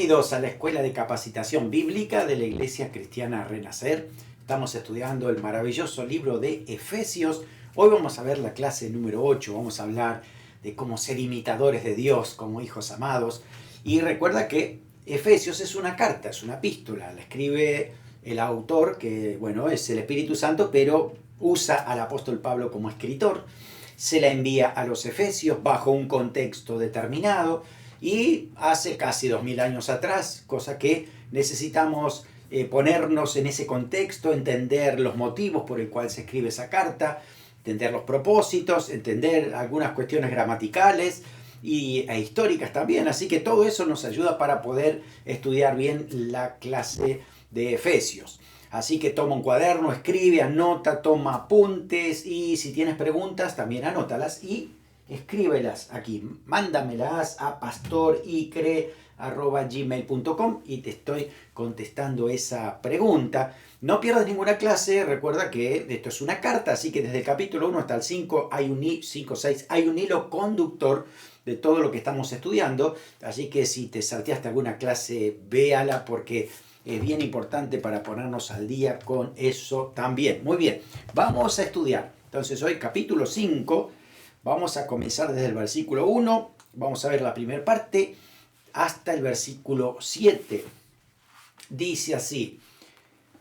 Bienvenidos a la Escuela de Capacitación Bíblica de la Iglesia Cristiana Renacer. Estamos estudiando el maravilloso libro de Efesios. Hoy vamos a ver la clase número 8. Vamos a hablar de cómo ser imitadores de Dios como hijos amados. Y recuerda que Efesios es una carta, es una epístola. La escribe el autor, que bueno, es el Espíritu Santo, pero usa al apóstol Pablo como escritor. Se la envía a los efesios bajo un contexto determinado. Y hace casi 2000 años atrás, cosa que necesitamos ponernos en ese contexto, entender los motivos por el cual se escribe esa carta, entender los propósitos, entender algunas cuestiones gramaticales e históricas también. Así que todo eso nos ayuda para poder estudiar bien la clase de Efesios. Así que toma un cuaderno, escribe, anota, toma apuntes y si tienes preguntas también anótalas y escríbelas aquí, mándamelas a pastoricre@gmail.com y te estoy contestando esa pregunta. No pierdas ninguna clase, recuerda que esto es una carta, así que desde el capítulo 1 hasta el 5 hay un 6 hay un hilo conductor de todo lo que estamos estudiando, así que si te salteaste alguna clase, véala porque es bien importante para ponernos al día con eso también. Muy bien, vamos a estudiar. Entonces hoy capítulo 5. Vamos a comenzar desde el versículo 1, vamos a ver la primera parte, hasta el versículo 7. Dice así: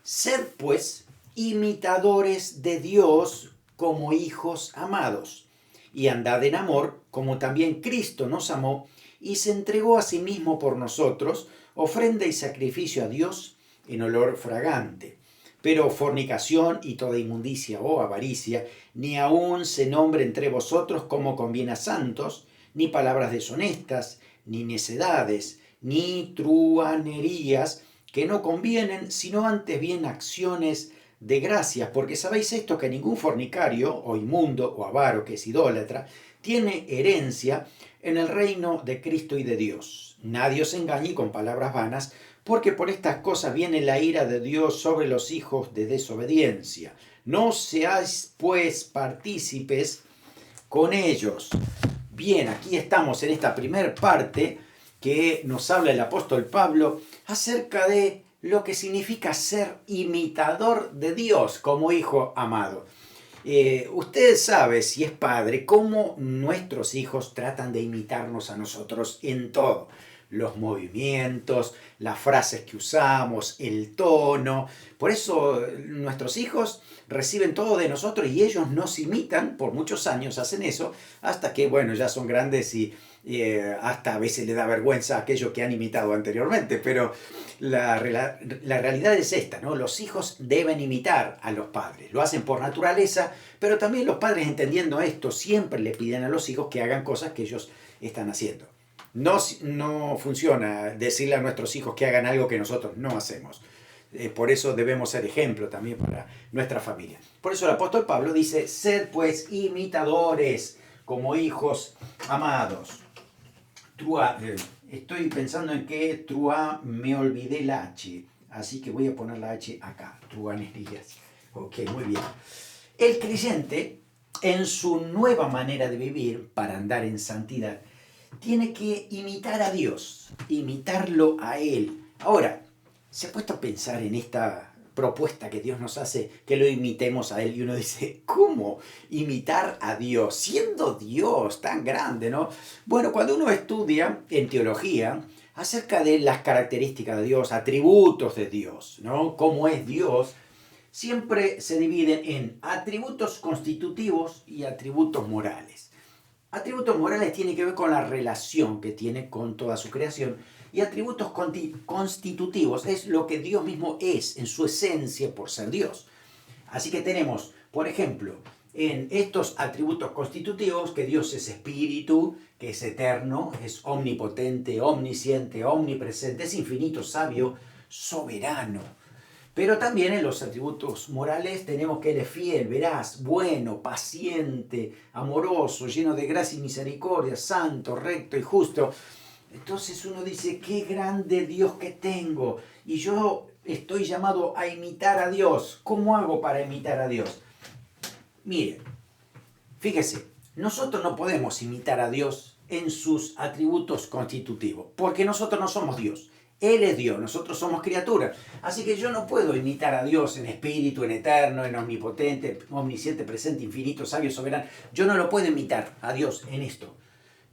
sed pues imitadores de Dios como hijos amados, y andad en amor, como también Cristo nos amó, y se entregó a sí mismo por nosotros, ofrenda y sacrificio a Dios en olor fragante. Pero fornicación y toda inmundicia o avaricia, ni aun se nombre entre vosotros como conviene a santos, ni palabras deshonestas, ni necedades, ni truhanerías, que no convienen, sino antes bien acciones de gracias, porque sabéis esto, que ningún fornicario, o inmundo, o avaro, que es idólatra, tiene herencia en el reino de Cristo y de Dios. Nadie os engañe con palabras vanas, porque por estas cosas viene la ira de Dios sobre los hijos de desobediencia. No seáis pues partícipes con ellos. Bien, aquí estamos en esta primera parte que nos habla el apóstol Pablo acerca de lo que significa ser imitador de Dios como hijo amado. Usted sabe, si es padre, cómo nuestros hijos tratan de imitarnos a nosotros en todo. Los movimientos, las frases que usamos, el tono. Por eso nuestros hijos reciben todo de nosotros y ellos nos imitan, por muchos años hacen eso, hasta que, bueno, ya son grandes y hasta a veces les da vergüenza aquello que han imitado anteriormente. Pero la realidad es esta, ¿no? Los hijos deben imitar a los padres. Lo hacen por naturaleza, pero también los padres, entendiendo esto, siempre le piden a los hijos que hagan cosas que ellos están haciendo. No funciona decirle a nuestros hijos que hagan algo que nosotros no hacemos. Por eso debemos ser ejemplo también para nuestra familia. Por eso el apóstol Pablo dice: sed pues imitadores como hijos amados. Estoy pensando en que me olvidé la H, así que voy a poner la H acá. Truanerías. Ok, muy bien. El creyente, en su nueva manera de vivir para andar en santidad, tiene que imitar a Dios, imitarlo a Él. Ahora, ¿se ha puesto a pensar en esta propuesta que Dios nos hace, que lo imitemos a Él? Y uno dice, ¿cómo imitar a Dios? Siendo Dios tan grande, ¿no? Bueno, cuando uno estudia en teología acerca de las características de Dios, atributos de Dios, ¿no? Cómo es Dios, siempre se dividen en atributos constitutivos y atributos morales. Atributos morales tienen que ver con la relación que tiene con toda su creación, y atributos constitutivos es lo que Dios mismo es en su esencia por ser Dios. Así que tenemos, por ejemplo, en estos atributos constitutivos que Dios es espíritu, que es eterno, es omnipotente, omnisciente, omnipresente, es infinito, sabio, soberano. Pero también en los atributos morales tenemos que Él es fiel, veraz, bueno, paciente, amoroso, lleno de gracia y misericordia, santo, recto y justo. Entonces uno dice, qué grande Dios que tengo. Y yo estoy llamado a imitar a Dios. ¿Cómo hago para imitar a Dios? Mire, fíjese, nosotros no podemos imitar a Dios en sus atributos constitutivos, porque nosotros no somos Dios. Él es Dios, nosotros somos criaturas. Así que yo no puedo imitar a Dios en espíritu, en eterno, en omnipotente, omnisciente, presente, infinito, sabio, soberano. Yo no lo puedo imitar a Dios en esto.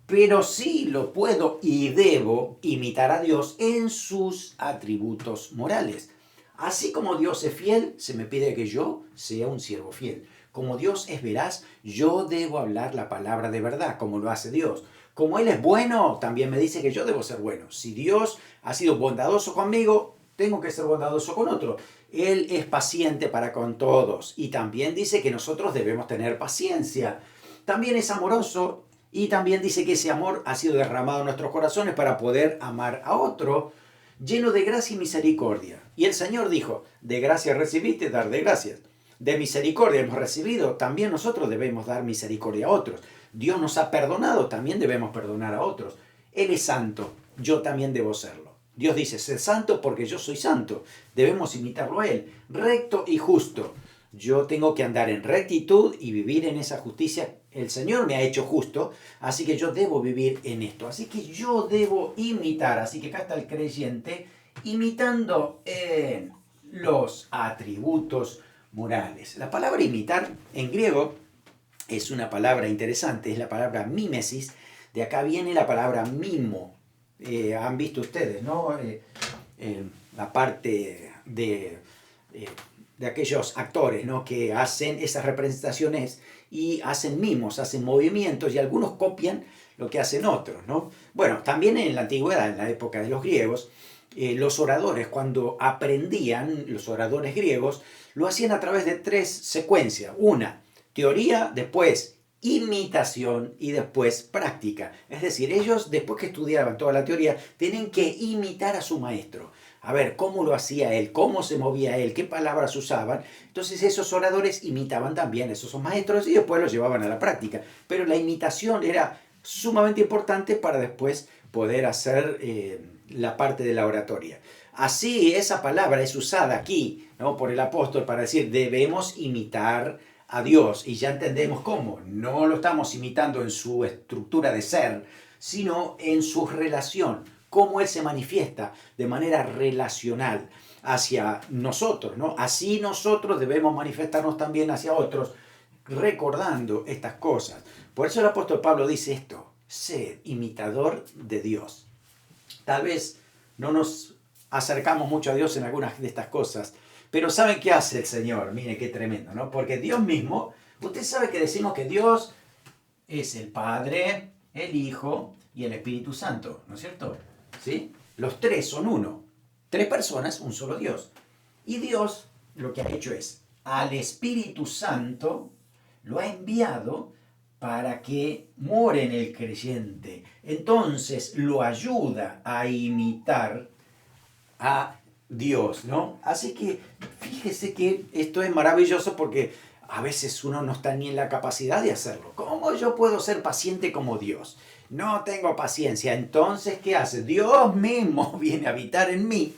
Pero sí lo puedo y debo imitar a Dios en sus atributos morales. Así como Dios es fiel, se me pide que yo sea un siervo fiel. Como Dios es veraz, yo debo hablar la palabra de verdad, como lo hace Dios. Como Él es bueno, también me dice que yo debo ser bueno. Si Dios ha sido bondadoso conmigo, tengo que ser bondadoso con otro. Él es paciente para con todos. Y también dice que nosotros debemos tener paciencia. También es amoroso y también dice que ese amor ha sido derramado en nuestros corazones para poder amar a otro, lleno de gracia y misericordia. Y el Señor dijo, de gracia recibiste, dar de gracias. De misericordia hemos recibido, también nosotros debemos dar misericordia a otros. Dios nos ha perdonado, también debemos perdonar a otros. Él es santo, yo también debo serlo. Dios dice, sé santo porque yo soy santo. Debemos imitarlo a Él, recto y justo. Yo tengo que andar en rectitud y vivir en esa justicia. El Señor me ha hecho justo, así que yo debo vivir en esto. Así que yo debo imitar. Así que acá está el creyente imitando en los atributos morales. La palabra imitar en griego es una palabra interesante, es la palabra mímesis. De acá viene la palabra mimo. Han visto ustedes, ¿no? La parte de aquellos actores, ¿no? Que hacen esas representaciones y hacen mimos, hacen movimientos y algunos copian lo que hacen otros, ¿no? Bueno, también en la antigüedad, en la época de los griegos, los oradores cuando aprendían, los oradores griegos, lo hacían a través de 3 secuencias. Una, teoría, después imitación y después práctica. Es decir, ellos después que estudiaban toda la teoría, tienen que imitar a su maestro. A ver, cómo lo hacía él, cómo se movía él, qué palabras usaban. Entonces esos oradores imitaban también a esos maestros y después los llevaban a la práctica. Pero la imitación era sumamente importante para después poder hacer la parte de la oratoria. Así esa palabra es usada aquí, ¿no? Por el apóstol para decir debemos imitar a Dios y ya entendemos cómo. No lo estamos imitando en su estructura de ser, sino en su relación, cómo Él se manifiesta de manera relacional hacia nosotros, ¿no? Así nosotros debemos manifestarnos también hacia otros, recordando estas cosas. Por eso el apóstol Pablo dice esto, sed imitador de Dios. Tal vez no nos acercamos mucho a Dios en algunas de estas cosas, pero ¿saben qué hace el Señor? Mire qué tremendo, ¿no? Porque Dios mismo, usted sabe que decimos que Dios es el Padre, el Hijo y el Espíritu Santo, ¿no es cierto? ¿Sí? Los 3 son uno. 3 personas, un solo Dios. Y Dios lo que ha hecho es, al Espíritu Santo lo ha enviado para que more en el creyente. Entonces lo ayuda a imitar a Dios, ¿no? Así que fíjese que esto es maravilloso porque a veces uno no está ni en la capacidad de hacerlo. ¿Cómo yo puedo ser paciente como Dios? No tengo paciencia. Entonces, ¿qué hace? Dios mismo viene a habitar en mí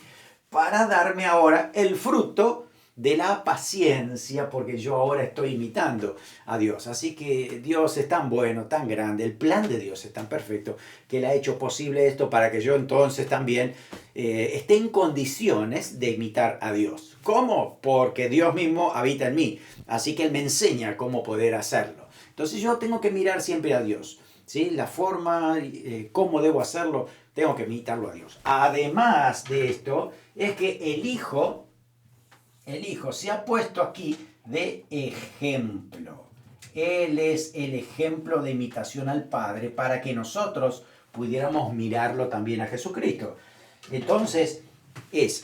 para darme ahora el fruto de la paciencia, porque yo ahora estoy imitando a Dios. Así que Dios es tan bueno, tan grande, el plan de Dios es tan perfecto, que Él ha hecho posible esto para que yo entonces también esté en condiciones de imitar a Dios. ¿Cómo? Porque Dios mismo habita en mí. Así que Él me enseña cómo poder hacerlo. Entonces yo tengo que mirar siempre a Dios, ¿sí? La forma, cómo debo hacerlo, tengo que imitarlo a Dios. Además de esto, es que el Hijo se ha puesto aquí de ejemplo. Él es el ejemplo de imitación al Padre para que nosotros pudiéramos mirarlo también a Jesucristo. Entonces,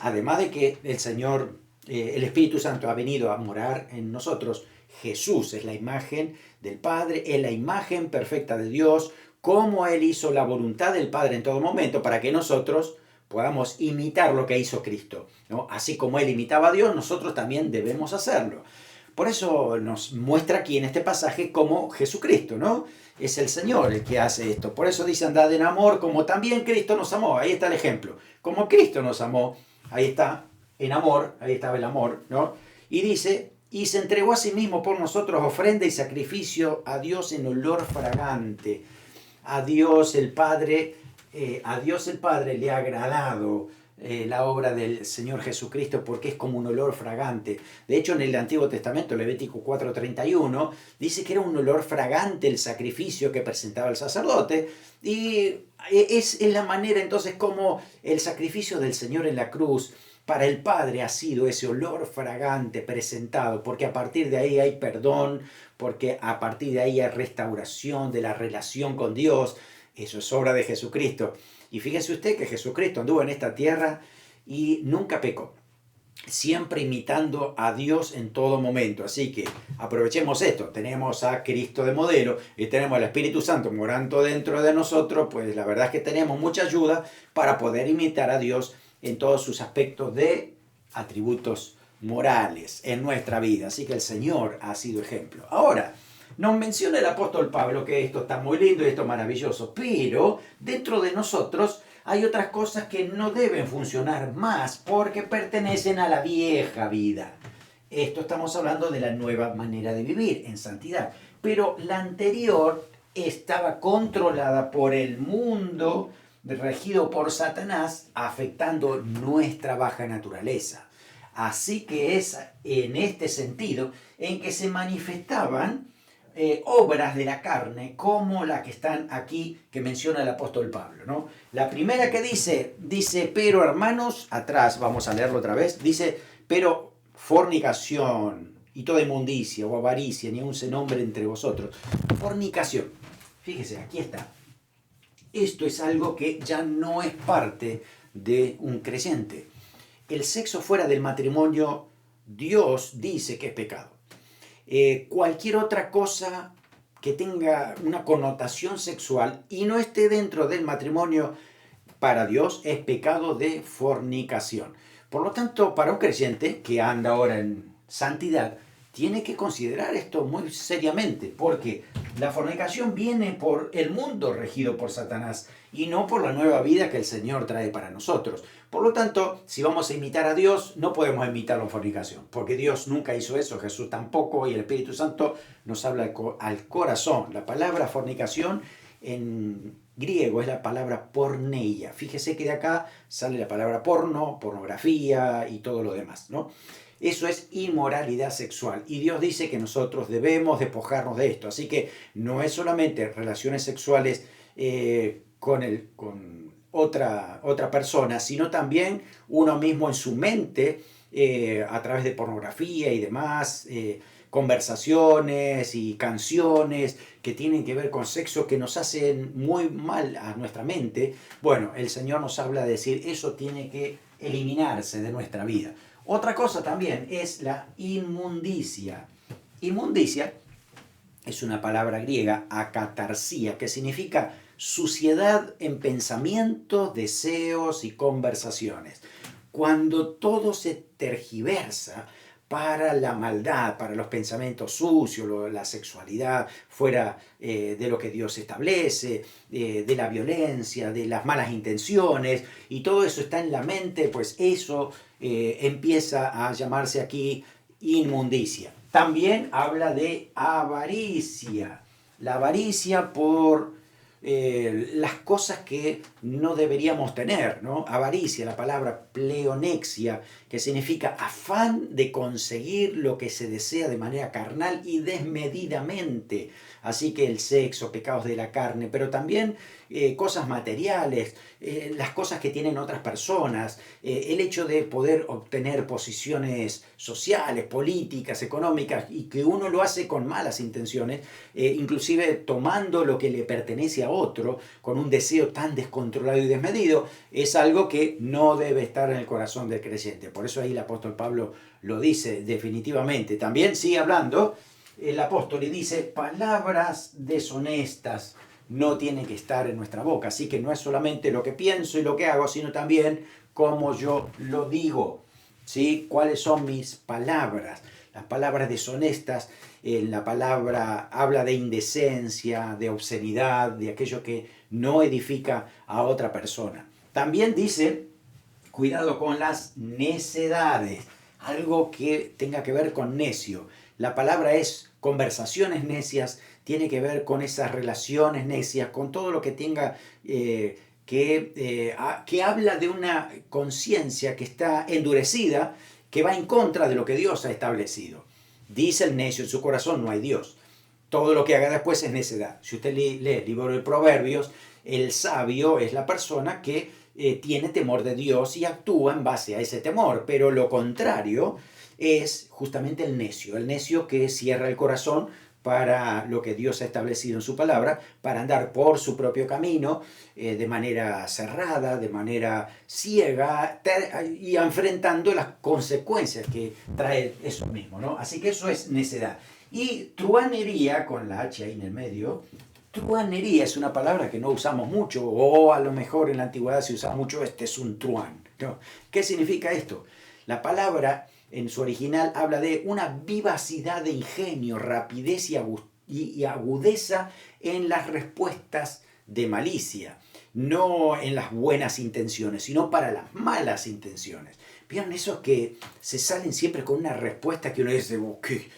además de que el Señor, el Espíritu Santo ha venido a morar en nosotros, Jesús es la imagen del Padre, es la imagen perfecta de Dios, como Él hizo la voluntad del Padre en todo momento para que nosotros podamos imitar lo que hizo Cristo, ¿no? Así como Él imitaba a Dios, nosotros también debemos hacerlo. Por eso nos muestra aquí en este pasaje cómo Jesucristo, ¿no? Es el Señor el que hace esto. Por eso dice, andad en amor como también Cristo nos amó. Ahí está el ejemplo. Como Cristo nos amó, ahí está, en amor, ahí estaba el amor, ¿no? Y dice, y se entregó a sí mismo por nosotros ofrenda y sacrificio a Dios en olor fragante. A Dios el Padre le ha agradado la obra del Señor Jesucristo porque es como un olor fragante. De hecho, en el Antiguo Testamento, Levítico 4:31, dice que era un olor fragante el sacrificio que presentaba el sacerdote, y es la manera entonces como el sacrificio del Señor en la cruz para el Padre ha sido ese olor fragante presentado, porque a partir de ahí hay perdón, porque a partir de ahí hay restauración de la relación con Dios. Eso es obra de Jesucristo. Y fíjese usted que Jesucristo anduvo en esta tierra y nunca pecó, siempre imitando a Dios en todo momento. Así que aprovechemos esto. Tenemos a Cristo de modelo y tenemos al Espíritu Santo morando dentro de nosotros, pues la verdad es que tenemos mucha ayuda para poder imitar a Dios en todos sus aspectos de atributos morales en nuestra vida. Así que el Señor ha sido ejemplo. Ahora, nos menciona el apóstol Pablo que esto está muy lindo y esto es maravilloso, pero dentro de nosotros hay otras cosas que no deben funcionar más porque pertenecen a la vieja vida. Esto estamos hablando de la nueva manera de vivir en santidad, pero la anterior estaba controlada por el mundo regido por Satanás, afectando nuestra baja naturaleza. Así que es en este sentido en que se manifestaban obras de la carne como la que están aquí, que menciona el apóstol Pablo, ¿no? La primera que dice, pero hermanos, atrás, vamos a leerlo otra vez, dice, pero fornicación y toda inmundicia o avaricia, ni aun se nombre entre vosotros. Fornicación. Fíjese, aquí está. Esto es algo que ya no es parte de un creyente. El sexo fuera del matrimonio, Dios dice que es pecado. Cualquier otra cosa que tenga una connotación sexual y no esté dentro del matrimonio, para Dios es pecado de fornicación. Por lo tanto, para un creyente que anda ahora en santidad, tiene que considerar esto muy seriamente, porque la fornicación viene por el mundo regido por Satanás y no por la nueva vida que el Señor trae para nosotros. Por lo tanto, si vamos a imitar a Dios, no podemos imitarlo en fornicación, porque Dios nunca hizo eso, Jesús tampoco, y el Espíritu Santo nos habla al corazón. La palabra fornicación en griego es la palabra porneia. Fíjese que de acá sale la palabra porno, pornografía y todo lo demás, ¿no? Eso es inmoralidad sexual. Y Dios dice que nosotros debemos despojarnos de esto. Así que no es solamente relaciones sexuales con otra persona, sino también uno mismo en su mente, a través de pornografía y demás, conversaciones y canciones que tienen que ver con sexo que nos hacen muy mal a nuestra mente. Bueno, el Señor nos habla de decir, eso tiene que eliminarse de nuestra vida. Otra cosa también es la inmundicia. Inmundicia es una palabra griega, akatarsia, que significa suciedad en pensamientos, deseos y conversaciones. Cuando todo se tergiversa para la maldad, para los pensamientos sucios, la sexualidad fuera de lo que Dios establece, de la violencia, de las malas intenciones, y todo eso está en la mente, pues eso empieza a llamarse aquí inmundicia. También habla de avaricia. La avaricia por las cosas que no deberíamos tener, ¿no? Avaricia, la palabra pleonexia, que significa afán de conseguir lo que se desea de manera carnal y desmedidamente. Así que el sexo, pecados de la carne, pero también cosas materiales, las cosas que tienen otras personas, el hecho de poder obtener posiciones sociales, políticas, económicas, y que uno lo hace con malas intenciones, inclusive tomando lo que le pertenece a otro, con un deseo tan descontrolado y desmedido, es algo que no debe estar en el corazón del creyente. Por eso ahí el apóstol Pablo lo dice definitivamente. También sigue hablando el apóstol y dice, palabras deshonestas no tienen que estar en nuestra boca. Así que no es solamente lo que pienso y lo que hago, sino también cómo yo lo digo, ¿sí? ¿Cuáles son mis palabras? Las palabras deshonestas, la palabra habla de indecencia, de obscenidad, de aquello que no edifica a otra persona. También dice, cuidado con las necedades, algo que tenga que ver con necio. La palabra es conversaciones necias, tiene que ver con esas relaciones necias, con todo lo que tenga que habla de una conciencia que está endurecida, que va en contra de lo que Dios ha establecido. Dice el necio en su corazón, no hay Dios. Todo lo que haga después es necedad. Si usted lee el libro de Proverbios, el sabio es la persona que tiene temor de Dios y actúa en base a ese temor, pero lo contrario es justamente el necio que cierra el corazón para lo que Dios ha establecido en su palabra, para andar por su propio camino, de manera cerrada, de manera ciega, y enfrentando las consecuencias que trae eso mismo, ¿no? Así que eso es necedad. Y truanería, con la H ahí en el medio, truanería es una palabra que no usamos mucho, o a lo mejor en la antigüedad se usaba mucho, este es un truán, ¿no? ¿Qué significa esto? La palabra en su original habla de una vivacidad de ingenio, rapidez y agudeza en las respuestas de malicia, no en las buenas intenciones, sino para las malas intenciones. ¿Vieron esos que se salen siempre con una respuesta que uno dice, ¿qué?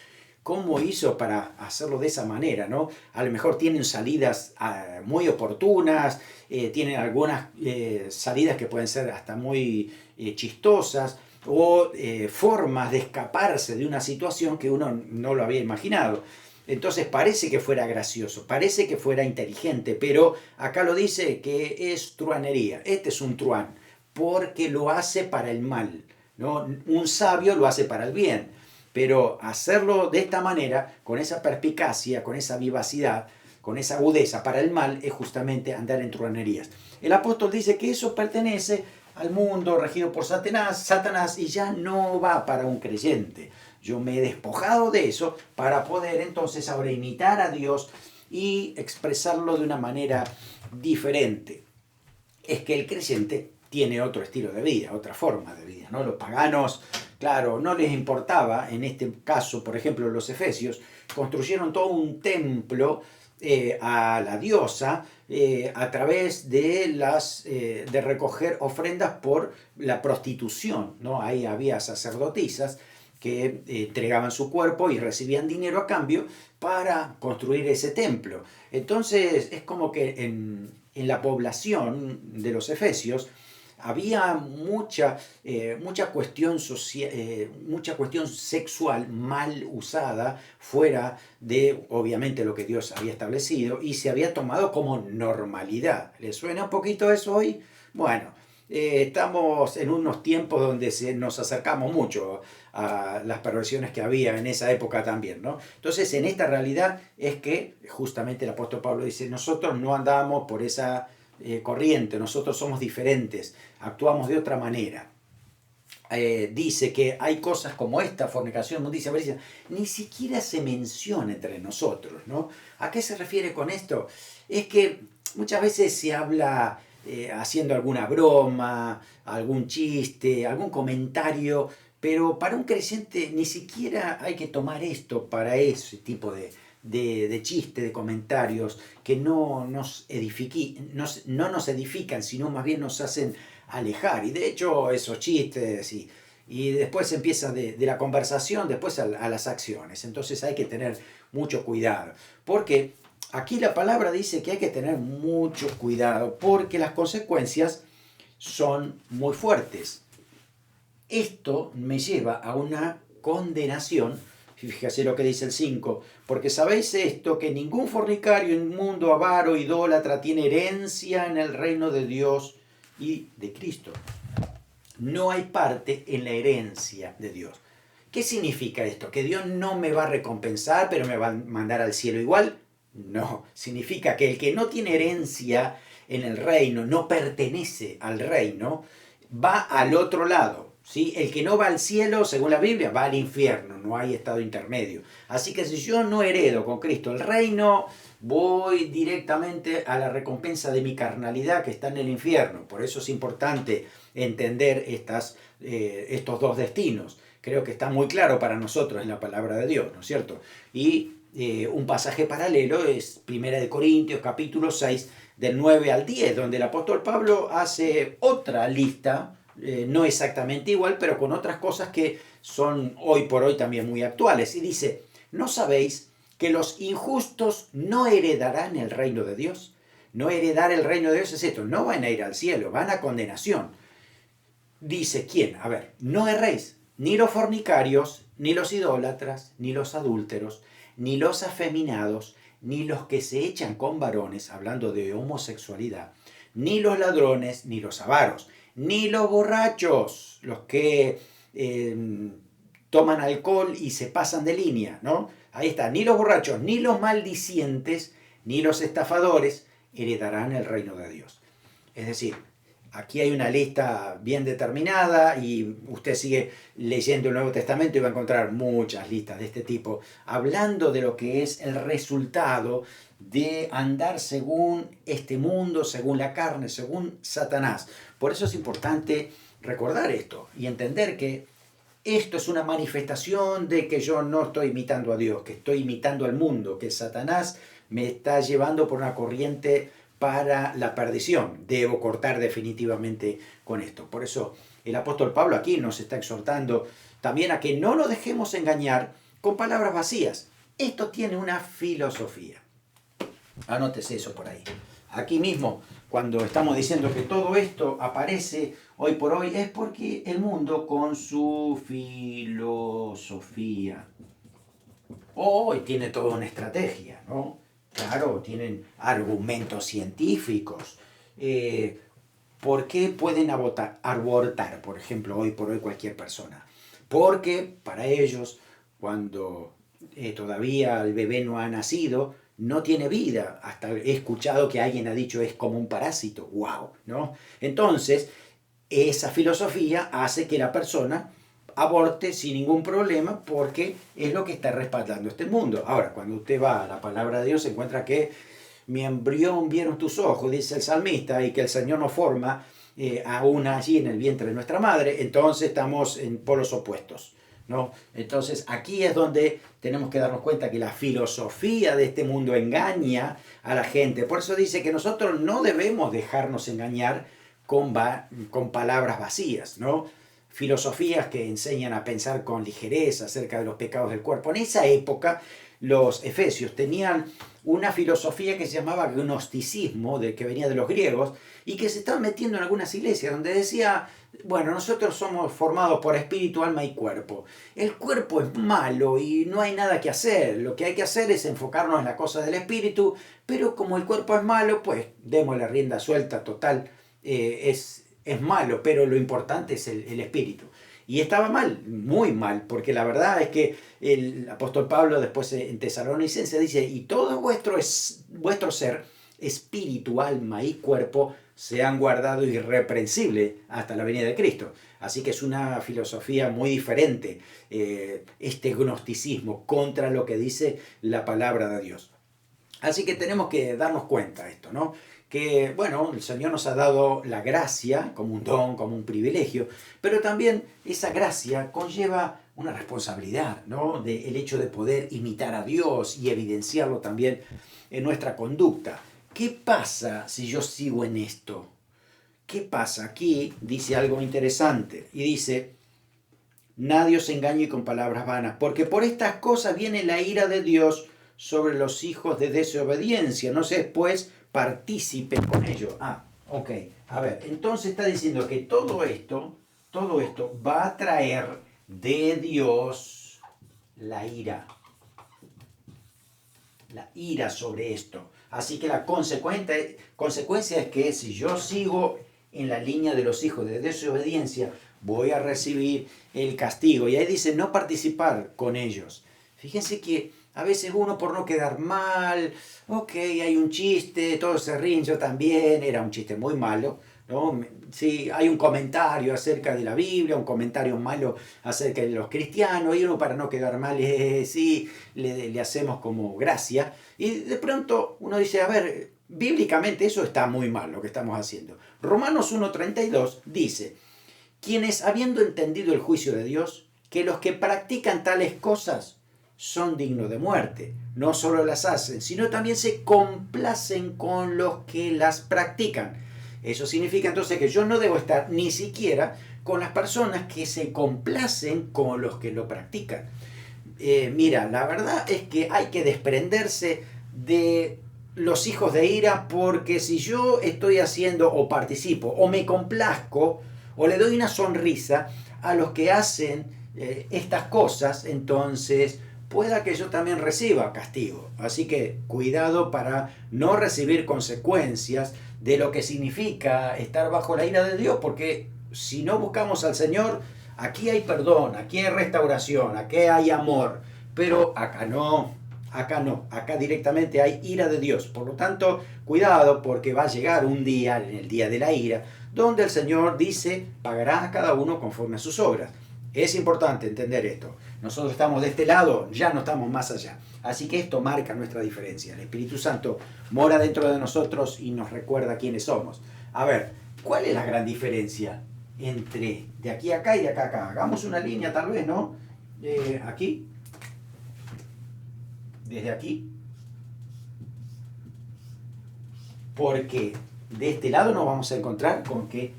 ¿Cómo hizo para hacerlo de esa manera, ¿no? A lo mejor tienen salidas muy oportunas, tienen algunas salidas que pueden ser hasta muy chistosas, o formas de escaparse de una situación que uno no lo había imaginado. Entonces parece que fuera gracioso, parece que fuera inteligente, pero acá lo dice que es truanería. Este es un truán, porque lo hace para el mal, ¿no? Un sabio lo hace para el bien, pero hacerlo de esta manera, con esa perspicacia, con esa vivacidad, con esa agudeza para el mal, es justamente andar en truanerías. El apóstol dice que eso pertenece al mundo regido por Satanás y ya no va para un creyente. Yo me he despojado de eso para poder entonces ahora imitar a Dios y expresarlo de una manera diferente. Es que el creyente tiene otro estilo de vida, otra forma de vida, ¿no? Los paganos, claro, no les importaba, en este caso, por ejemplo, los efesios, construyeron todo un templo a la diosa a través de recoger ofrendas por la prostitución, ¿no? Ahí había sacerdotisas que entregaban su cuerpo y recibían dinero a cambio para construir ese templo. Entonces es como que en la población de los efesios había mucha cuestión mucha cuestión sexual mal usada fuera de, obviamente, lo que Dios había establecido y se había tomado como normalidad. ¿Les suena un poquito eso hoy? Bueno, estamos en unos tiempos donde nos acercamos mucho a las perversiones que había en esa época también, ¿no? Entonces, en esta realidad es que justamente el apóstol Pablo dice, nosotros no andamos por esa corriente, nosotros somos diferentes, actuamos de otra manera. Dice que hay cosas como esta, fornicación, inmundicia, avaricia, ni siquiera se menciona entre nosotros, ¿no? ¿A qué se refiere con esto? Es que muchas veces se habla haciendo alguna broma, algún chiste, algún comentario, pero para un creyente ni siquiera hay que tomar esto para ese tipo de chiste, de comentarios que no nos edifican, sino más bien nos hacen alejar. Y de hecho esos chistes y después empieza de la conversación, después a las acciones. Entonces hay que tener mucho cuidado. Porque aquí la palabra dice que hay que tener mucho cuidado porque las consecuencias son muy fuertes. Esto me lleva a una condenación. Fíjese lo que dice el 5. Porque sabéis esto, que ningún fornicario, inmundo, avaro, idólatra tiene herencia en el reino de Dios y de Cristo. No hay parte en la herencia de Dios. ¿Qué significa esto? ¿Que Dios no me va a recompensar, pero me va a mandar al cielo igual? No, significa que el que no tiene herencia en el reino, no pertenece al reino, va al otro lado. ¿Sí? El que no va al cielo, según la Biblia, va al infierno, no hay estado intermedio. Así que si yo no heredo con Cristo el reino, voy directamente a la recompensa de mi carnalidad que está en el infierno. Por eso es importante entender estos dos destinos. Creo que está muy claro para nosotros en la palabra de Dios, ¿no es cierto? Y un pasaje paralelo es 1 Corintios capítulo 6, del 9 al 10, donde el apóstol Pablo hace otra lista, no exactamente igual, pero con otras cosas que son hoy por hoy también muy actuales. Y dice, ¿no sabéis que los injustos no heredarán el reino de Dios? no heredar el reino de Dios es esto, no van a ir al cielo, van a condenación. Dice, ¿quién? A ver, no erréis, ni los fornicarios, ni los idólatras, ni los adúlteros, ni los afeminados, ni los que se echan con varones, hablando de homosexualidad, ni los ladrones, ni los avaros, ni los borrachos, los que toman alcohol y se pasan de línea, ¿no? Ahí está, ni los borrachos, ni los maldicientes, ni los estafadores heredarán el reino de Dios. Es decir, aquí hay una lista bien determinada y usted sigue leyendo el Nuevo Testamento y va a encontrar muchas listas de este tipo, hablando de lo que es el resultado de andar según este mundo, según la carne, según Satanás. Por eso es importante recordar esto y entender que esto es una manifestación de que yo no estoy imitando a Dios, que estoy imitando al mundo, que Satanás me está llevando por una corriente para la perdición. Debo cortar definitivamente con esto. Por eso el apóstol Pablo aquí nos está exhortando también a que no nos dejemos engañar con palabras vacías. Esto tiene una filosofía. Anótese eso por ahí. Aquí mismo, cuando estamos diciendo que todo esto aparece hoy por hoy, es porque el mundo con su filosofía hoy tiene toda una estrategia, ¿no? Claro, tienen argumentos científicos. ¿Por qué pueden abortar, por ejemplo, hoy por hoy cualquier persona? Porque para ellos, cuando todavía el bebé no ha nacido, no tiene vida. Hasta he escuchado que alguien ha dicho es como un parásito. ¡Wow! ¿No? Entonces, esa filosofía hace que la persona aborte sin ningún problema porque es lo que está respaldando este mundo. Ahora, cuando usted va a la palabra de Dios, se encuentra que mi embrión vieron tus ojos, dice el salmista, y que el Señor nos forma aún allí en el vientre de nuestra madre, entonces estamos en polos opuestos, ¿no? Entonces aquí es donde tenemos que darnos cuenta que la filosofía de este mundo engaña a la gente. Por eso dice que nosotros no debemos dejarnos engañar con palabras vacías, ¿no? Filosofías que enseñan a pensar con ligereza acerca de los pecados del cuerpo. En esa época los efesios tenían una filosofía que se llamaba gnosticismo, que venía de los griegos, y que se estaba metiendo en algunas iglesias, donde decía, bueno, nosotros somos formados por espíritu, alma y cuerpo. El cuerpo es malo y no hay nada que hacer. Lo que hay que hacer es enfocarnos en la cosa del espíritu, pero como el cuerpo es malo, pues démosle rienda suelta, total, es malo, pero lo importante es el espíritu. Y estaba mal, muy mal, porque la verdad es que el apóstol Pablo después en Tesalonicenses dice, y todo vuestro ser, espíritu, alma y cuerpo, se han guardado irreprensible hasta la venida de Cristo. Así que es una filosofía muy diferente, este gnosticismo, contra lo que dice la palabra de Dios. Así que tenemos que darnos cuenta de esto, ¿no? Que, bueno, el Señor nos ha dado la gracia como un don, como un privilegio, pero también esa gracia conlleva una responsabilidad, ¿no? El hecho de poder imitar a Dios y evidenciarlo también en nuestra conducta. ¿Qué pasa si yo sigo en esto? ¿Qué pasa? Aquí dice algo interesante y dice, nadie os engañe con palabras vanas, porque por estas cosas viene la ira de Dios sobre los hijos de desobediencia. No sé, pues, partícipe con ello. Ok. A ver, entonces está diciendo que todo esto va a traer de Dios la ira. La ira sobre esto. Así que la consecuencia es que si yo sigo en la línea de los hijos de desobediencia, voy a recibir el castigo. Y ahí dice no participar con ellos. Fíjense que a veces uno por no quedar mal, ok, hay un chiste, todos se ríen, yo también, era un chiste muy malo, ¿no? Sí, hay un comentario acerca de la Biblia, un comentario malo acerca de los cristianos, y uno para no quedar mal, sí, le hacemos como gracia, y de pronto uno dice, a ver, bíblicamente eso está muy mal lo que estamos haciendo. Romanos 1:32 dice, quienes habiendo entendido el juicio de Dios, que los que practican tales cosas son dignos de muerte. No solo las hacen, sino también se complacen con los que las practican. Eso significa entonces que yo no debo estar ni siquiera con las personas que se complacen con los que lo practican. Mira, la verdad es que hay que desprenderse de los hijos de ira, porque si yo estoy haciendo o participo o me complazco o le doy una sonrisa a los que hacen estas cosas, entonces pueda que yo también reciba castigo. Así que cuidado para no recibir consecuencias de lo que significa estar bajo la ira de Dios, porque si no buscamos al Señor, aquí hay perdón, aquí hay restauración, aquí hay amor, pero acá no, acá directamente hay ira de Dios. Por lo tanto, cuidado, porque va a llegar un día, en el día de la ira, donde el Señor dice, pagará a cada uno conforme a sus obras. Es importante entender esto. Nosotros estamos de este lado, ya no estamos más allá. Así que esto marca nuestra diferencia. El Espíritu Santo mora dentro de nosotros y nos recuerda quiénes somos. A ver, ¿cuál es la gran diferencia entre de aquí a acá y de acá a acá? Hagamos una línea tal vez, ¿no? Aquí. Desde aquí. Porque de este lado nos vamos a encontrar con que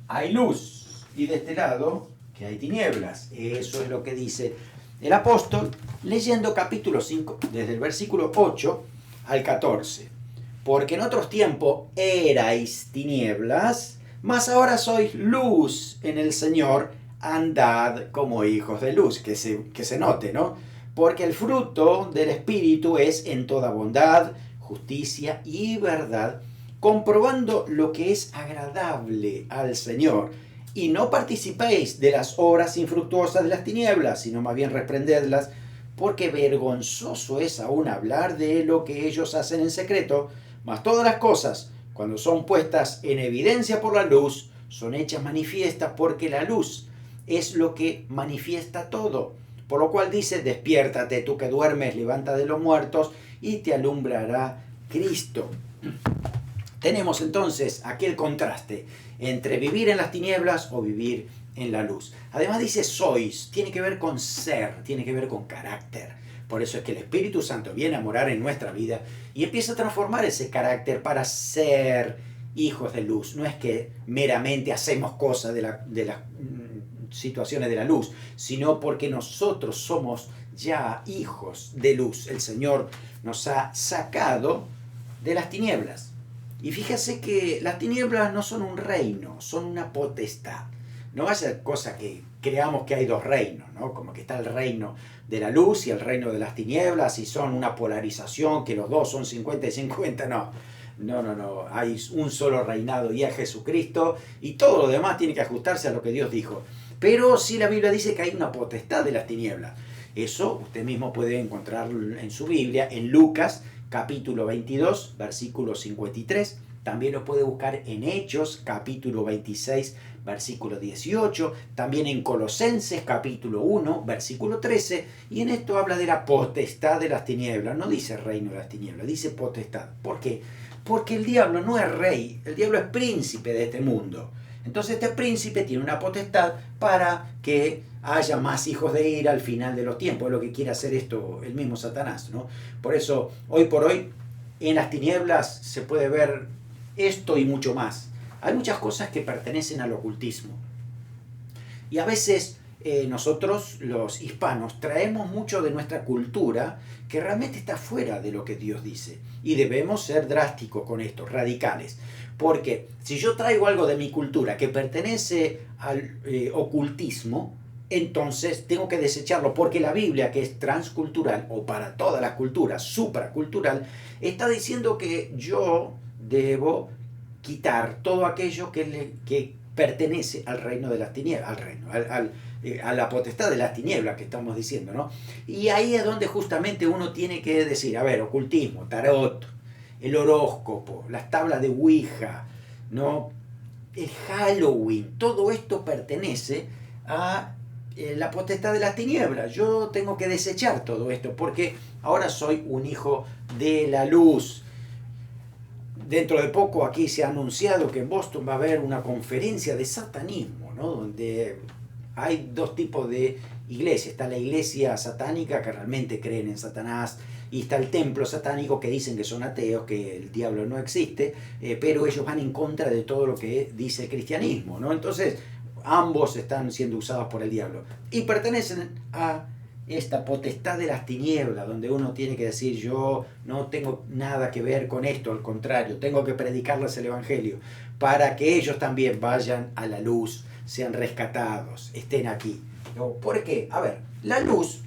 hay luz. Y de este lado que hay tinieblas. Eso es lo que dice el apóstol leyendo capítulo 5, desde el versículo 8 al 14. Porque en otros tiempos erais tinieblas, mas ahora sois luz en el Señor, andad como hijos de luz. Que se note, ¿no? Porque el fruto del Espíritu es en toda bondad, justicia y verdad, comprobando lo que es agradable al Señor. Y no participéis de las obras infructuosas de las tinieblas, sino más bien reprendedlas, porque vergonzoso es aún hablar de lo que ellos hacen en secreto, mas todas las cosas, cuando son puestas en evidencia por la luz, son hechas manifiestas, porque la luz es lo que manifiesta todo. Por lo cual dice, despiértate tú que duermes, levanta de los muertos, y te alumbrará Cristo. Tenemos entonces aquel contraste entre vivir en las tinieblas o vivir en la luz. Además dice sois, tiene que ver con ser, tiene que ver con carácter. Por eso es que el Espíritu Santo viene a morar en nuestra vida y empieza a transformar ese carácter para ser hijos de luz. No es que meramente hacemos cosas de las situaciones de la luz, sino porque nosotros somos ya hijos de luz. El Señor nos ha sacado de las tinieblas. Y fíjese que las tinieblas no son un reino, son una potestad. No va a ser cosa que creamos que hay dos reinos, ¿no? Como que está el reino de la luz y el reino de las tinieblas y son una polarización, que los dos son 50 y 50, no. No, hay un solo reinado y es Jesucristo y todo lo demás tiene que ajustarse a lo que Dios dijo. Pero sí la Biblia dice que hay una potestad de las tinieblas. Eso usted mismo puede encontrarlo en su Biblia, en Lucas capítulo 22, versículo 53. También lo puede buscar en Hechos capítulo 26, versículo 18. También en Colosenses capítulo 1, versículo 13. Y en esto habla de la potestad de las tinieblas. No dice reino de las tinieblas, dice potestad. ¿Por qué? Porque el diablo no es rey, el diablo es príncipe de este mundo. Entonces este príncipe tiene una potestad para que haya más hijos de ira al final de los tiempos. Es lo que quiere hacer esto el mismo Satanás, ¿no? Por eso, hoy por hoy, en las tinieblas se puede ver esto y mucho más. Hay muchas cosas que pertenecen al ocultismo. Y a veces nosotros, los hispanos, traemos mucho de nuestra cultura que realmente está fuera de lo que Dios dice. Y debemos ser drásticos con esto, radicales. Porque si yo traigo algo de mi cultura que pertenece al ocultismo, entonces tengo que desecharlo, porque la Biblia, que es transcultural, o para todas las culturas, supracultural, está diciendo que yo debo quitar todo aquello que pertenece al reino de las tinieblas, a la potestad de las tinieblas que estamos diciendo, ¿no? Y ahí es donde justamente uno tiene que decir, a ver, ocultismo, tarot, el horóscopo, las tablas de Ouija, ¿no? El Halloween, todo esto pertenece a la potestad de las tinieblas. Yo tengo que desechar todo esto porque ahora soy un hijo de la luz. Dentro de poco aquí se ha anunciado que en Boston va a haber una conferencia de satanismo, ¿no? Donde hay dos tipos de iglesias. Está la iglesia satánica, que realmente creen en Satanás, y está el templo satánico, que dicen que son ateos, que el diablo no existe, pero ellos van en contra de todo lo que dice el cristianismo, ¿no? Entonces, ambos están siendo usados por el diablo y pertenecen a esta potestad de las tinieblas, donde uno tiene que decir yo no tengo nada que ver con esto, al contrario, tengo que predicarles el Evangelio, para que ellos también vayan a la luz, sean rescatados, estén aquí. ¿No? ¿Por qué? A ver, la luz,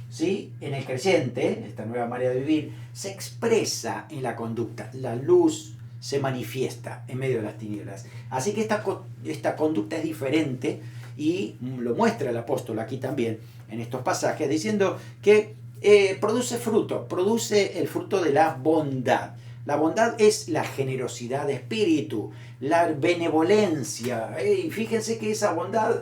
¿sí?, en el creyente, esta nueva manera de vivir, se expresa en la conducta. La luz se manifiesta en medio de las tinieblas. Así que esta conducta es diferente y lo muestra el apóstol aquí también en estos pasajes, diciendo que produce fruto, produce el fruto de la bondad. La bondad es la generosidad de espíritu, la benevolencia. Y fíjense que esa bondad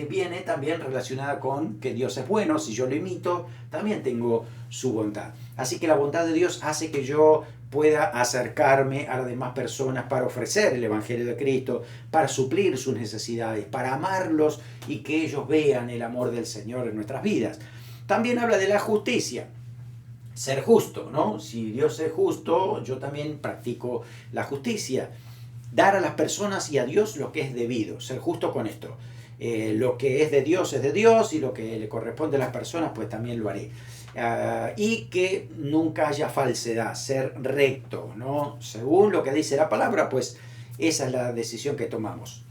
viene también relacionada con que Dios es bueno. Si yo lo imito, también tengo su bondad. Así que la bondad de Dios hace que yo pueda acercarme a las demás personas para ofrecer el Evangelio de Cristo, para suplir sus necesidades, para amarlos y que ellos vean el amor del Señor en nuestras vidas. También habla de la justicia. Ser justo, ¿no? Si Dios es justo, yo también practico la justicia. Dar a las personas y a Dios lo que es debido. Ser justo con esto. Lo que es de Dios y lo que le corresponde a las personas, pues también lo haré. Y que nunca haya falsedad, ser recto, ¿no? Según lo que dice la palabra, pues esa es la decisión que tomamos.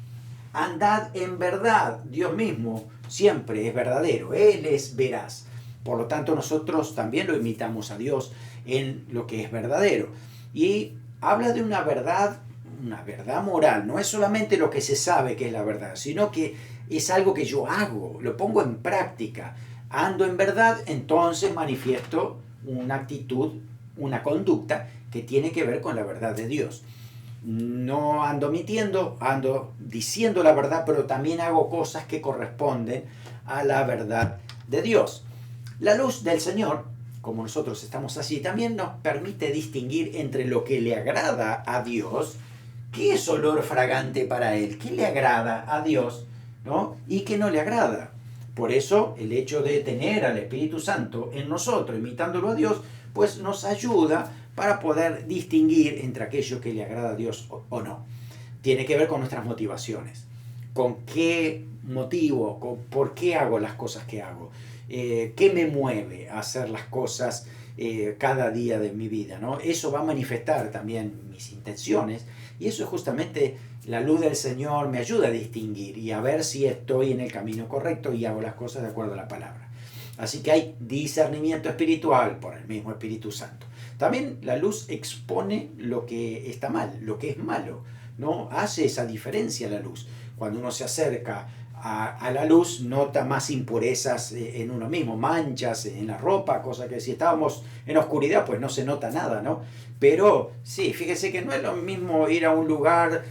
Andad en verdad. Dios mismo siempre es verdadero, Él es veraz. Por lo tanto, nosotros también lo imitamos a Dios en lo que es verdadero. Y habla de una verdad moral. No es solamente lo que se sabe que es la verdad, sino que es algo que yo hago, lo pongo en práctica. Ando en verdad, entonces manifiesto una actitud, una conducta que tiene que ver con la verdad de Dios. No ando mintiendo, ando diciendo la verdad, pero también hago cosas que corresponden a la verdad de Dios. La luz del Señor, como nosotros estamos así, también nos permite distinguir entre lo que le agrada a Dios, qué es olor fragante para Él, qué le agrada a Dios, ¿no?, y qué no le agrada. Por eso el hecho de tener al Espíritu Santo en nosotros, imitándolo a Dios, pues nos ayuda para poder distinguir entre aquello que le agrada a Dios o no. Tiene que ver con nuestras motivaciones. ¿Con qué motivo? ¿Por qué hago las cosas que hago? ¿Qué me mueve a hacer las cosas cada día de mi vida, ¿no? Eso va a manifestar también mis intenciones y eso es justamente la luz del Señor me ayuda a distinguir y a ver si estoy en el camino correcto y hago las cosas de acuerdo a la palabra. Así que hay discernimiento espiritual por el mismo Espíritu Santo. También la luz expone lo que está mal, lo que es malo, ¿no? Hace esa diferencia la luz. Cuando uno se acerca a la luz, nota más impurezas en uno mismo, manchas en la ropa, cosa que si estábamos en oscuridad, pues no se nota nada, ¿no? Pero sí, fíjese que no es lo mismo ir a un lugar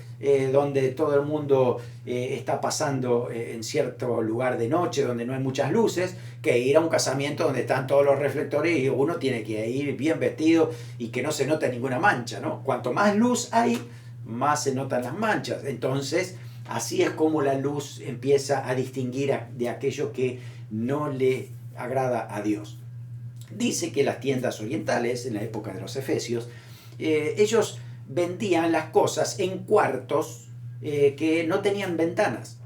donde todo el mundo está pasando en cierto lugar de noche, donde no hay muchas luces, que ir a un casamiento donde están todos los reflectores y uno tiene que ir bien vestido y que no se note ninguna mancha, ¿no? Cuanto más luz hay, más se notan las manchas. Entonces, así es como la luz empieza a distinguir de aquello que no le agrada a Dios. Dice que las tiendas orientales, en la época de los efesios, ellos vendían las cosas en cuartos que no tenían ventanas.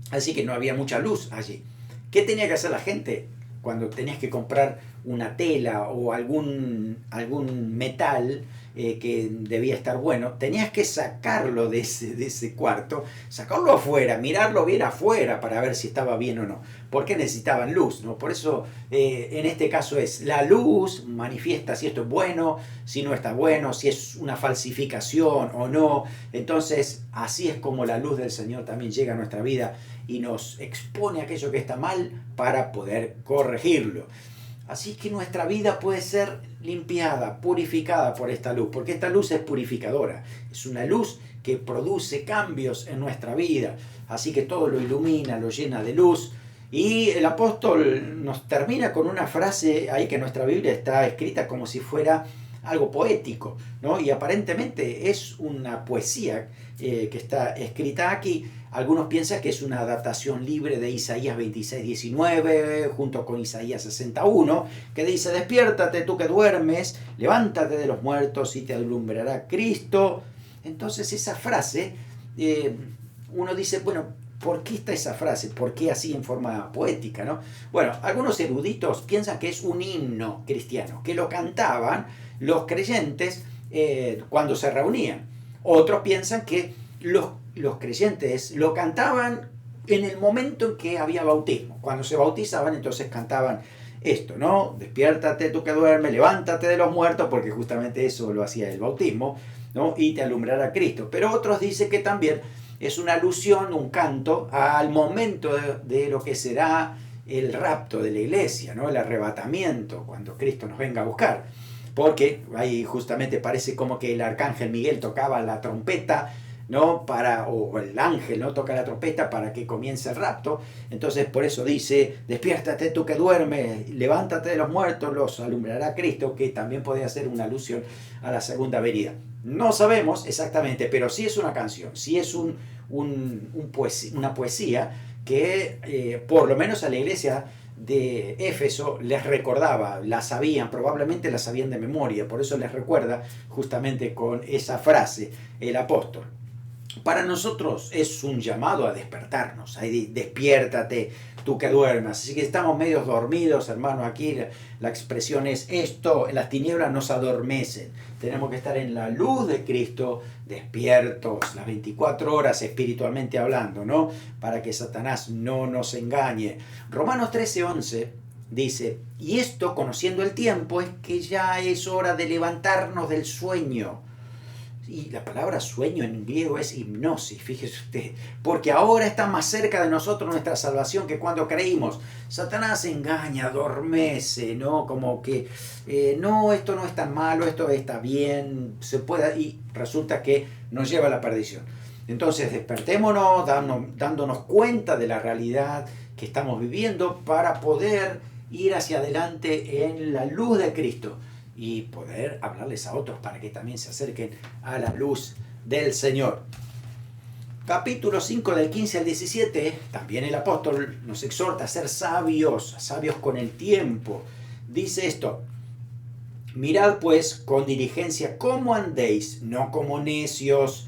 Así que no había mucha luz allí. ¿Qué tenía que hacer la gente cuando tenías que comprar una tela o algún metal que debía estar bueno? Tenías que sacarlo de ese cuarto, sacarlo afuera, mirarlo bien afuera para ver si estaba bien o no, porque necesitaban luz, ¿no? Por eso en este caso es la luz manifiesta si esto es bueno, si no está bueno, si es una falsificación o no. Entonces así es como la luz del Señor también llega a nuestra vida y nos expone aquello que está mal para poder corregirlo. Así que nuestra vida puede ser limpiada, purificada por esta luz, porque esta luz es purificadora. Es una luz que produce cambios en nuestra vida. Así que todo lo ilumina, lo llena de luz. Y el apóstol nos termina con una frase ahí que en nuestra Biblia está escrita como si fuera algo poético, ¿no? Y aparentemente es una poesía que está escrita aquí. Algunos piensan que es una adaptación libre de Isaías 26:19 junto con Isaías 61, que dice: despiértate tú que duermes, levántate de los muertos y te alumbrará Cristo. Entonces esa frase, uno dice, bueno, ¿Por qué está esa frase? ¿Por qué así en forma poética, no? Bueno, algunos eruditos piensan que es un himno cristiano, que lo cantaban los creyentes cuando se reunían. Otros piensan que los creyentes lo cantaban en el momento en que había bautismo. Cuando se bautizaban, entonces cantaban esto, ¿no? Despiértate tú que duermes, levántate de los muertos, porque justamente eso lo hacía el bautismo, ¿no? Y te alumbrará Cristo. Pero otros dicen que también es una alusión, un canto al momento de lo que será el rapto de la iglesia, ¿no? El arrebatamiento, cuando Cristo nos venga a buscar. Porque ahí justamente parece como que el arcángel Miguel tocaba la trompeta, ¿no? O el ángel, ¿no? Toca la trompeta para que comience el rapto. Entonces por eso dice, despiértate tú que duermes, levántate de los muertos, los alumbrará Cristo, que también podría ser una alusión a la segunda venida. No sabemos exactamente, pero sí es una canción, sí es una poesía que por lo menos a la iglesia de Éfeso les recordaba, la sabían, probablemente la sabían de memoria, por eso les recuerda justamente con esa frase el apóstol. Para nosotros es un llamado a despertarnos, despiértate tú que duermas. Así que estamos medio dormidos, hermano, aquí la expresión es esto, las tinieblas nos adormecen. Tenemos que estar en la luz de Cristo, despiertos las 24 horas espiritualmente hablando, ¿no? Para que Satanás no nos engañe. Romanos 13:11 dice, y esto, conociendo el tiempo, es que ya es hora de levantarnos del sueño. Y la palabra sueño en griego es hipnosis, fíjese usted, porque ahora está más cerca de nosotros nuestra salvación que cuando creímos. Satanás engaña, adormece, ¿no? Como que, no, esto no es tan malo, esto está bien, se puede, y resulta que nos lleva a la perdición. Entonces despertémonos, dándonos cuenta de la realidad que estamos viviendo para poder ir hacia adelante en la luz de Cristo y poder hablarles a otros para que también se acerquen a la luz del Señor. Capítulo 5 del 15 al 17, también el apóstol nos exhorta a ser sabios con el tiempo. Dice esto, mirad pues con diligencia cómo andéis, no como necios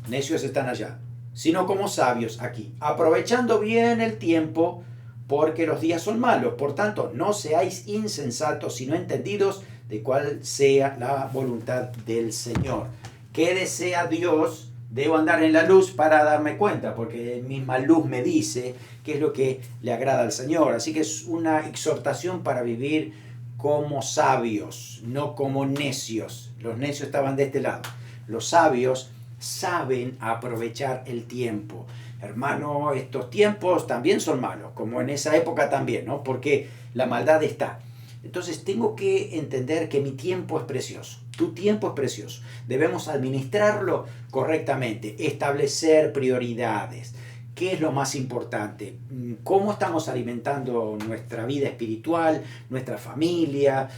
están allá, sino como sabios aquí, aprovechando bien el tiempo, porque los días son malos. Por tanto, no seáis insensatos, sino entendidos de cuál sea la voluntad del Señor. ¿Qué desea Dios? Debo andar en la luz para darme cuenta, porque misma luz me dice qué es lo que le agrada al Señor. Así que es una exhortación para vivir como sabios, no como necios. Los necios estaban de este lado. Los sabios saben aprovechar el tiempo. Hermano, estos tiempos también son malos, como en esa época también, ¿no? Porque la maldad está. Entonces tengo que entender que mi tiempo es precioso, tu tiempo es precioso. Debemos administrarlo correctamente, establecer prioridades. ¿Qué es lo más importante? ¿Cómo estamos alimentando nuestra vida espiritual, nuestra familia?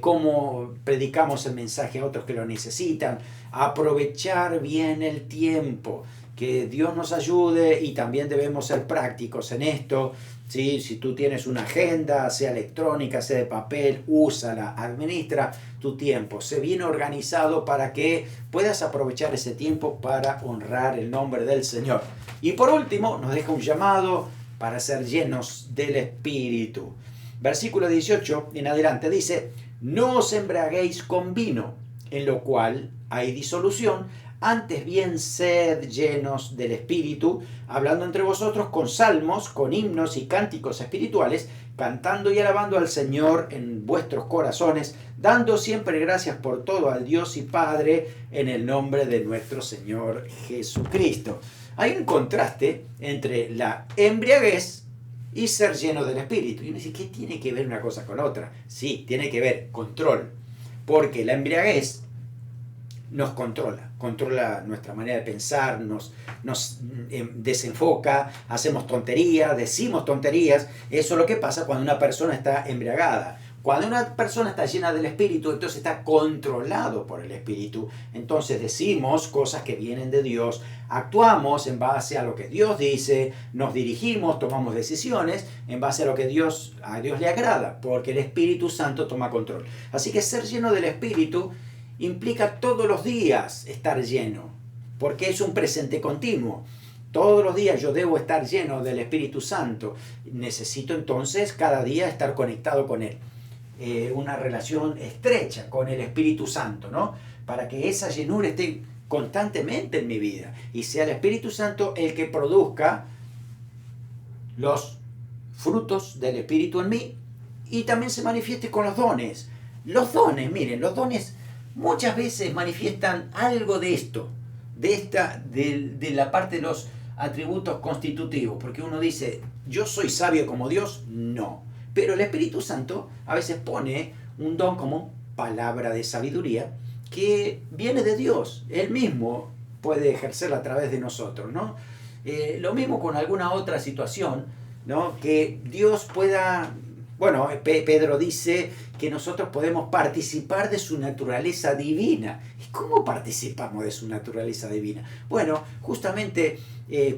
¿Cómo predicamos el mensaje a otros que lo necesitan? Aprovechar bien el tiempo. Que Dios nos ayude y también debemos ser prácticos en esto. ¿Sí? Si tú tienes una agenda, sea electrónica, sea de papel, úsala, administra tu tiempo. Sé bien organizado para que puedas aprovechar ese tiempo para honrar el nombre del Señor. Y por último, nos deja un llamado para ser llenos del Espíritu. Versículo 18 en adelante dice, no os embriaguéis con vino, en lo cual hay disolución, antes bien sed llenos del Espíritu, hablando entre vosotros con salmos, con himnos y cánticos espirituales, cantando y alabando al Señor en vuestros corazones, dando siempre gracias por todo al Dios y Padre en el nombre de nuestro Señor Jesucristo. Hay un contraste entre la embriaguez y ser lleno del Espíritu. Y uno dice, ¿qué tiene que ver una cosa con otra? Sí, tiene que ver control, porque la embriaguez nos controla nuestra manera de pensar, nos desenfoca, hacemos tonterías, decimos tonterías. Eso es lo que pasa cuando una persona está embriagada. Cuando una persona está llena del Espíritu, entonces está controlado por el Espíritu. Entonces decimos cosas que vienen de Dios, actuamos en base a lo que Dios dice, nos dirigimos, tomamos decisiones en base a lo que a Dios le agrada, porque el Espíritu Santo toma control. Así que ser lleno del Espíritu implica todos los días estar lleno, porque es un presente continuo. todos los días yo debo estar lleno del Espíritu Santo, necesito entonces cada día estar conectado con Él. Una relación estrecha con el Espíritu Santo, ¿no? Para que esa llenura esté constantemente en mi vida y sea el Espíritu Santo el que produzca los frutos del Espíritu en mí y también se manifieste con los dones. Los dones, miren, los dones muchas veces manifiestan algo de esto, de la parte de los atributos constitutivos, porque uno dice, ¿yo soy sabio como Dios? No. Pero el Espíritu Santo a veces pone un don como palabra de sabiduría que viene de Dios. Él mismo puede ejercerla a través de nosotros, ¿no? Lo mismo con alguna otra situación, ¿no? Que Dios pueda... Bueno, Pedro dice que nosotros podemos participar de su naturaleza divina. ¿Y cómo participamos de su naturaleza divina? Bueno, justamente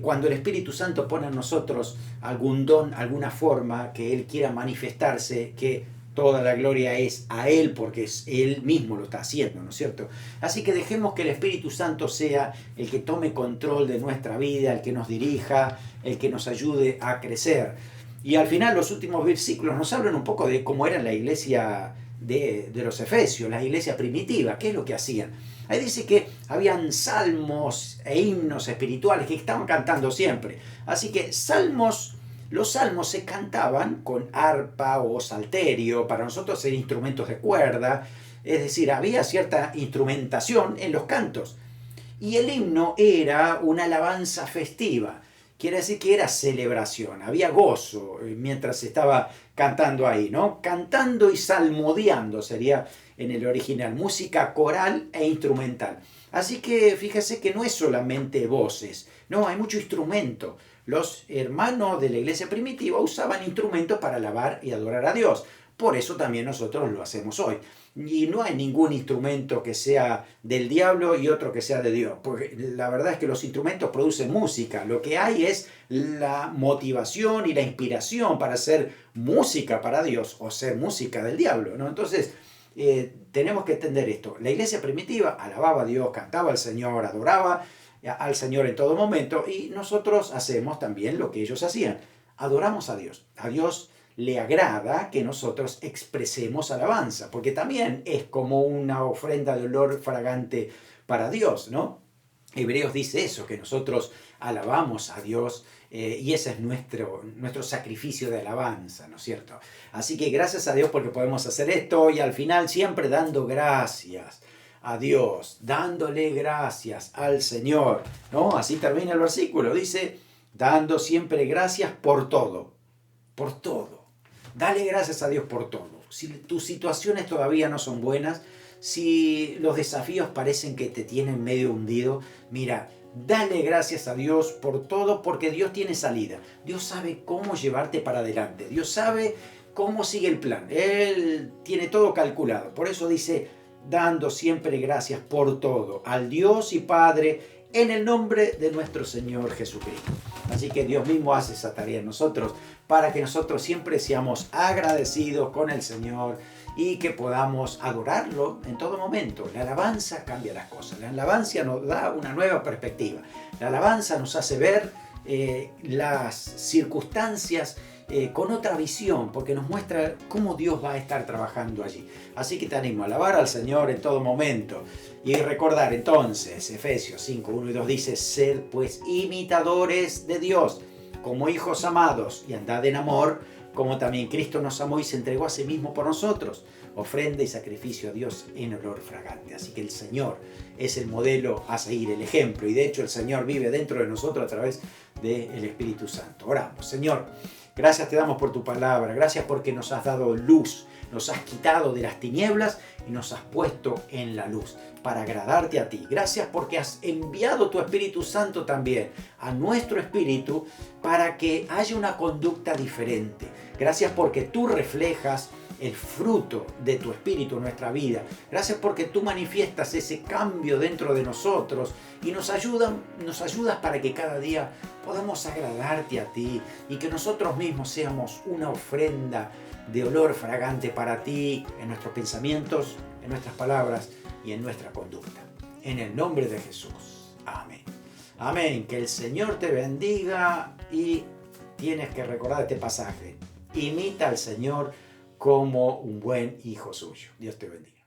cuando el Espíritu Santo pone en nosotros algún don, alguna forma que Él quiera manifestarse, que toda la gloria es a Él porque Él mismo lo está haciendo, ¿no es cierto? Así que dejemos que el Espíritu Santo sea el que tome control de nuestra vida, el que nos dirija, el que nos ayude a crecer. Y al final los últimos versículos nos hablan un poco de cómo era la iglesia de los Efesios, la iglesia primitiva, qué es lo que hacían. Ahí dice que habían salmos e himnos espirituales que estaban cantando siempre. Así que los salmos se cantaban con arpa o salterio, para nosotros eran instrumentos de cuerda, es decir, había cierta instrumentación en los cantos. Y el himno era una alabanza festiva. Quiere decir que era celebración, había gozo mientras se estaba cantando ahí, ¿no? Cantando y salmodiando sería en el original, música coral e instrumental. Así que fíjese que no es solamente voces, no, hay mucho instrumento. Los hermanos de la iglesia primitiva usaban instrumentos para alabar y adorar a Dios. Por eso también nosotros lo hacemos hoy. Y no hay ningún instrumento que sea del diablo y otro que sea de Dios. Porque la verdad es que los instrumentos producen música. Lo que hay es la motivación y la inspiración para hacer música para Dios o hacer música del diablo, ¿no? Entonces, tenemos que entender esto. La iglesia primitiva alababa a Dios, cantaba al Señor, adoraba al Señor en todo momento. Y nosotros hacemos también lo que ellos hacían. Adoramos a Dios. A Dios le agrada que nosotros expresemos alabanza, porque también es como una ofrenda de olor fragante para Dios, ¿no? Hebreos dice eso, que nosotros alabamos a Dios y ese es nuestro sacrificio de alabanza, ¿no es cierto? Así que gracias a Dios porque podemos hacer esto y al final siempre dando gracias a Dios, dándole gracias al Señor, ¿no? Así termina el versículo, dice, dando siempre gracias por todo, por todo. Dale gracias a Dios por todo. Si tus situaciones todavía no son buenas, si los desafíos parecen que te tienen medio hundido, mira, dale gracias a Dios por todo porque Dios tiene salida. Dios sabe cómo llevarte para adelante. Dios sabe cómo sigue el plan. Él tiene todo calculado. Por eso dice, dando siempre gracias por todo al Dios y Padre en el nombre de nuestro Señor Jesucristo. Así que Dios mismo hace esa tarea en nosotros para que nosotros siempre seamos agradecidos con el Señor y que podamos adorarlo en todo momento. La alabanza cambia las cosas. La alabanza nos da una nueva perspectiva. La alabanza nos hace ver las circunstancias con otra visión, porque nos muestra cómo Dios va a estar trabajando allí. Así que te animo a alabar al Señor en todo momento. Y recordar entonces, Efesios 5, 1 y 2 dice, sed pues imitadores de Dios, como hijos amados, y andad en amor, como también Cristo nos amó y se entregó a sí mismo por nosotros, ofrenda y sacrificio a Dios en olor fragante. Así que el Señor es el modelo a seguir, el ejemplo, y de hecho el Señor vive dentro de nosotros a través del Espíritu Santo. Oramos. Señor, gracias te damos por tu palabra, gracias porque nos has dado luz, nos has quitado de las tinieblas y nos has puesto en la luz para agradarte a ti. Gracias porque has enviado tu Espíritu Santo también a nuestro espíritu para que haya una conducta diferente. Gracias porque tú reflejas el fruto de tu espíritu en nuestra vida. Gracias porque tú manifiestas ese cambio dentro de nosotros y nos ayudas para que cada día podamos agradarte a ti y que nosotros mismos seamos una ofrenda de olor fragante para ti en nuestros pensamientos, en nuestras palabras y en nuestra conducta. En el nombre de Jesús. Amén. Amén. Que el Señor te bendiga y tienes que recordar este pasaje. Imita al Señor como un buen hijo suyo. Dios te bendiga.